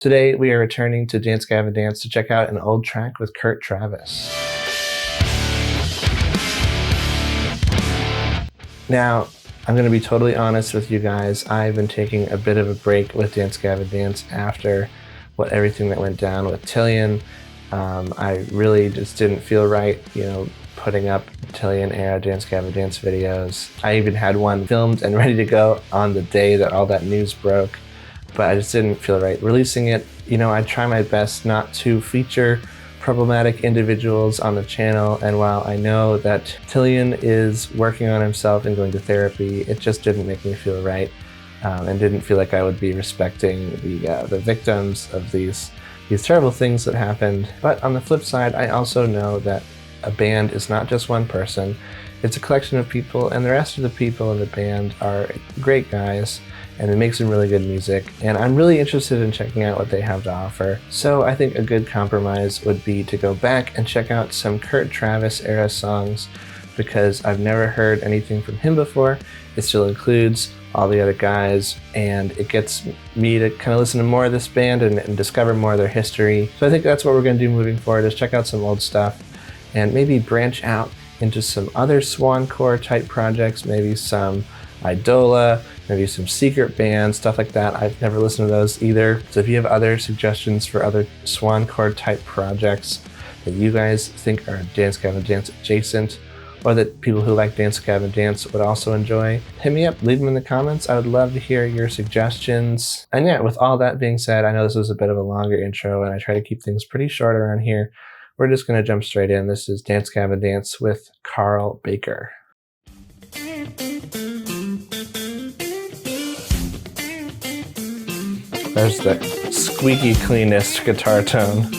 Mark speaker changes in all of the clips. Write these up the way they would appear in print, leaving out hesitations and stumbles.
Speaker 1: Today we are returning to Dance Gavin Dance to check out an old track with Kurt Travis. Now, I'm going to be totally honest with you guys. I've been taking a bit of a break with Dance Gavin Dance after everything that went down with Tillian. I really just didn't feel right, putting up Tillian era Dance Gavin Dance videos. I even had one filmed and ready to go on the day that all that news broke, but I just didn't feel right releasing it. I try my best not to feature problematic individuals on the channel, and while I know that Tillian is working on himself and going to therapy, it just didn't make me feel right, and didn't feel like I would be respecting the victims of these terrible things that happened. But on the flip side, I also know that a band is not just one person. It's a collection of people, and the rest of the people in the band are great guys, and they make some really good music, and I'm really interested in checking out what they have to offer. So I think a good compromise would be to go back and check out some Kurt Travis era songs, because I've never heard anything from him before. It still includes all the other guys, and it gets me to kind of listen to more of this band and discover more of their history. So I think that's what we're going to do moving forward, is check out some old stuff and maybe branch out into some other Swancore type projects, maybe some Idola, maybe some secret bands, stuff like that. I've never listened to those either. So if you have other suggestions for other Swancore type projects that you guys think are Dance Gavin Dance adjacent, or that people who like Dance Gavin Dance would also enjoy, hit me up, leave them in the comments. I would love to hear your suggestions. And yeah, with all that being said, I know this was a bit of a longer intro and I try to keep things pretty short around here. We're just gonna jump straight in. This is Dance Gavin Dance with Carl Baker. There's the squeaky cleanest guitar tone.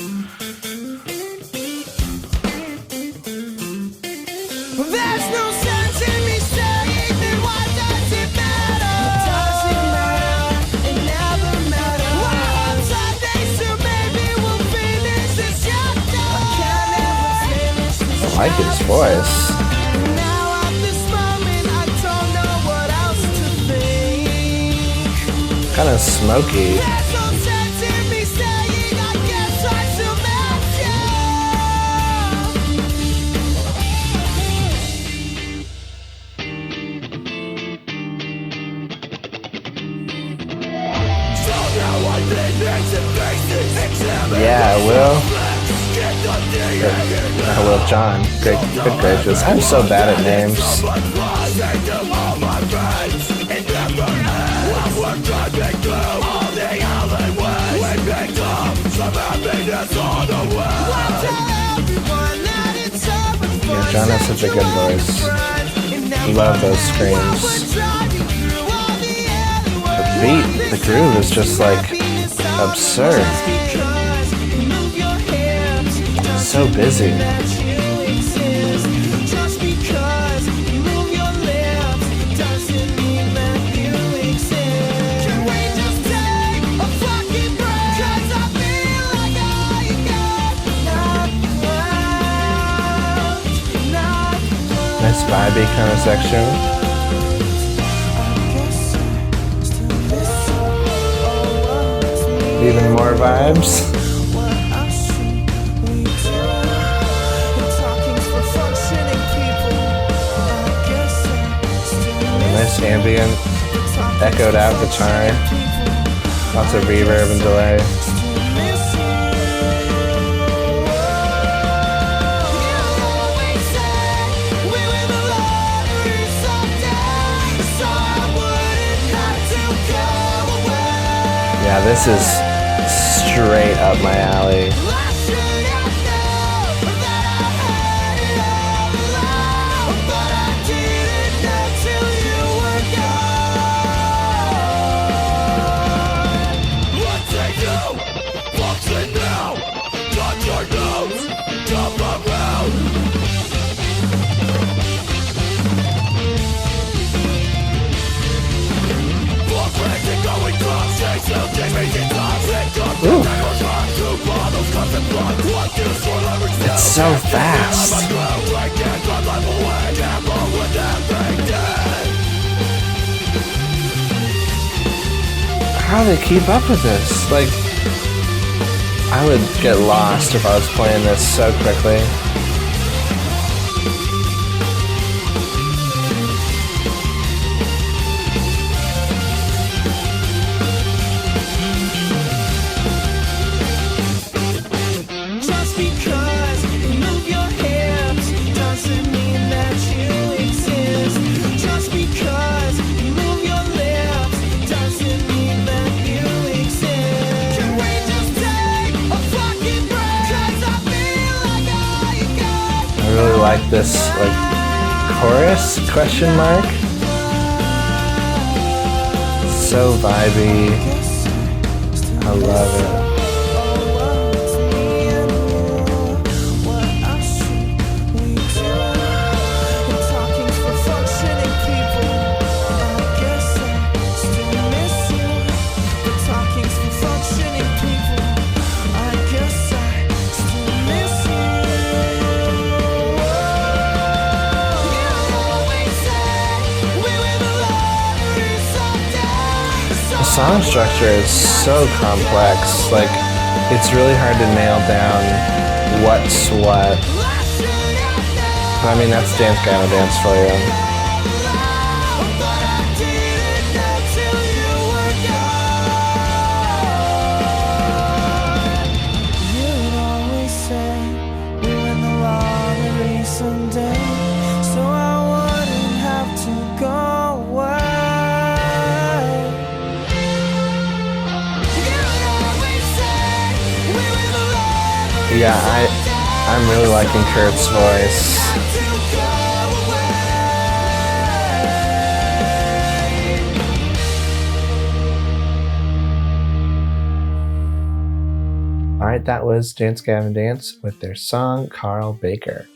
Speaker 2: There's no sense in me saying that why does it matter? It doesn't matter, it never matters. We're on Sunday, so maybe we'll finish this chapter. I can't ever finish this chapter.
Speaker 1: I like his voice.
Speaker 2: Now at this moment, I don't know what else to think.
Speaker 1: Kind of smoky.
Speaker 2: There's no sense in me saying I can't try to match you.
Speaker 1: Yeah, Will. Will John. Good gracious. I'm so bad at names. Yeah, John has such a good voice. Love those screams. The beat, the groove is just like absurd. So busy. Nice vibey kind of section. Even more vibes. Nice ambient, echoed out guitar. Lots of reverb and delay. Yeah, this is straight up my alley. Ooh. It's so fast. How do they keep up with this? Like, I would get lost if I was playing this so quickly.
Speaker 2: Just because you move your hips doesn't mean that you exist. Just because you move your lips doesn't mean that you exist. Can we just take a fucking break? 'Cause I feel like I got
Speaker 1: I really like this like chorus question mark. So vibey. I love it. The song structure is so complex, like it's really hard to nail down what's what. I mean, that's Dance Gavin Dance for you. Yeah, I'm really liking Kurt's voice. Alright, that was Dance Gavin Dance with their song Carl Baker.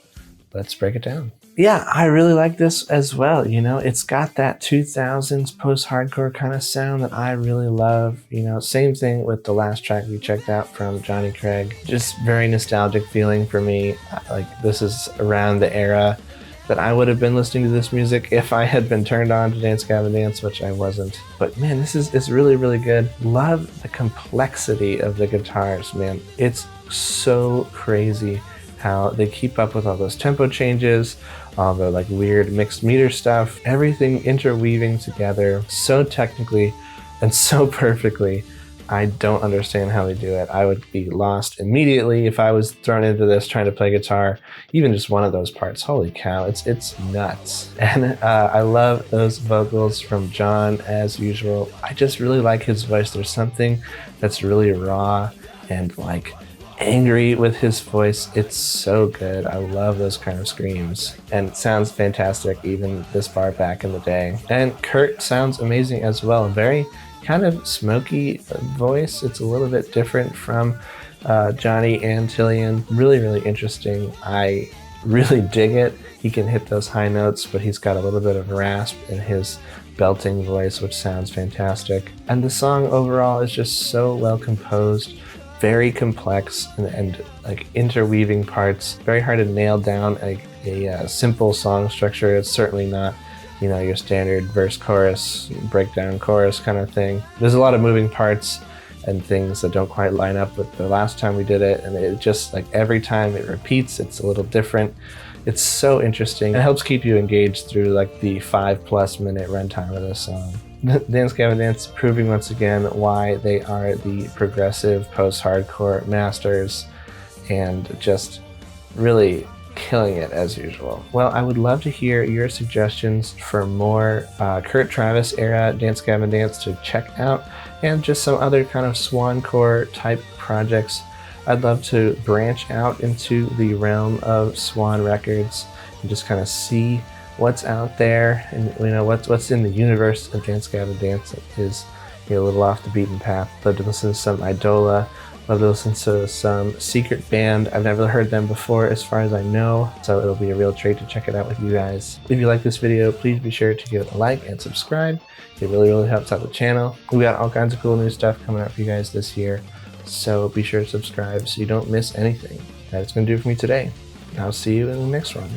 Speaker 1: Let's break it down. Yeah, I really like this as well. You know, it's got that 2000s post-hardcore kind of sound that I really love. You know, same thing with the last track we checked out from Johnny Craig. Just very nostalgic feeling for me. Like, this is around the era that I would have been listening to this music if I had been turned on to Dance Gavin Dance, which I wasn't. But man, it's really, really good. Love the complexity of the guitars, man. It's so crazy how they keep up with all those tempo changes, all the like weird mixed meter stuff, everything interweaving together so technically and so perfectly. I don't understand how they do it. I would be lost immediately if I was thrown into this trying to play guitar, even just one of those parts. Holy cow, it's nuts. And I love those vocals from John as usual. I just really like his voice. There's something that's really raw and like angry with his voice. It's so good. I love those kind of screams, and it sounds fantastic even this far back in the day. And Kurt sounds amazing as well. Very kind of smoky voice. It's a little bit different from Johnny and Tillian. Really, really interesting. I really dig it. He can hit those high notes, but he's got a little bit of rasp in his belting voice, which sounds fantastic. And the song overall is just so well composed, very complex and like interweaving parts. Very hard to nail down a simple song structure. It's certainly not, you know, your standard verse chorus breakdown chorus kind of thing. There's a lot of moving parts and things that don't quite line up with the last time we did it, and it just like every time it repeats, it's a little different. It's so interesting. It helps keep you engaged through like the 5+ minute runtime of this song. Dance Gavin Dance proving once again why they are the progressive post-hardcore masters, and just really killing it as usual. Well, I would love to hear your suggestions for more Kurt Travis era Dance Gavin Dance to check out, and just some other kind of swancore type projects. I'd love to branch out into the realm of Swan Records and just kind of see what's out there, and you know what's in the universe of Dance Gavin Dance that is, you know, a little off the beaten path. Love to listen to some Idola. Love to listen to some secret band. I've never heard them before as far as I know, so it'll be a real treat to check it out with you guys. If you like this video, please be sure to give it a like and subscribe. It really, really helps out the channel. We got all kinds of cool new stuff coming out for you guys this year, so be sure to subscribe so you don't miss anything. That's gonna do it for me today. I'll see you in the next one.